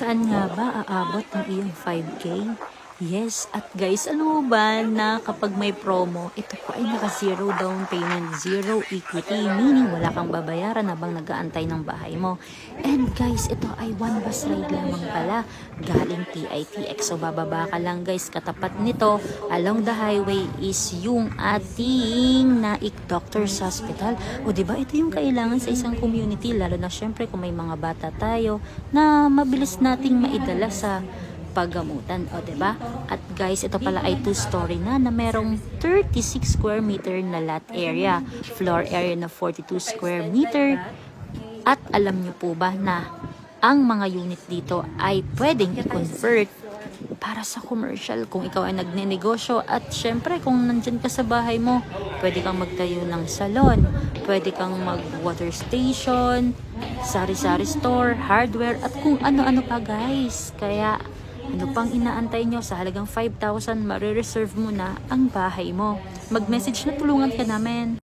Saan nga ba aabot ang iyong 5K? Yes, at guys, alam mo ba na kapag may promo, ito po ay naka-zero down payment, zero equity, meaning wala kang babayaran habang nag-aantay ng bahay mo. And guys, ito ay one bus ride lamang pala, galing PITX. So bababa ka lang guys, katapat nito, along the highway is yung ating Naik Doctors Hospital. O diba, ito yung kailangan sa isang community, lalo na syempre kung may mga bata tayo na mabilis nating maidala sa paggamutan, o diba? At guys, ito pala ay 2-story na merong 36 square meter na lot area, floor area na 42 square meter. At alam nyo po ba na ang mga unit dito ay pwedeng i-convert para sa commercial kung ikaw ay nagnenegosyo. At syempre kung nandyan ka sa bahay mo, pwede kang magtayo ng salon, pwede kang mag water station, sari-sari store, hardware, at kung ano-ano pa guys. Kaya ano pang inaantay nyo? Sa halagang 5,000 marireserve mo na ang bahay mo. Mag-message na, tulungan ka namin.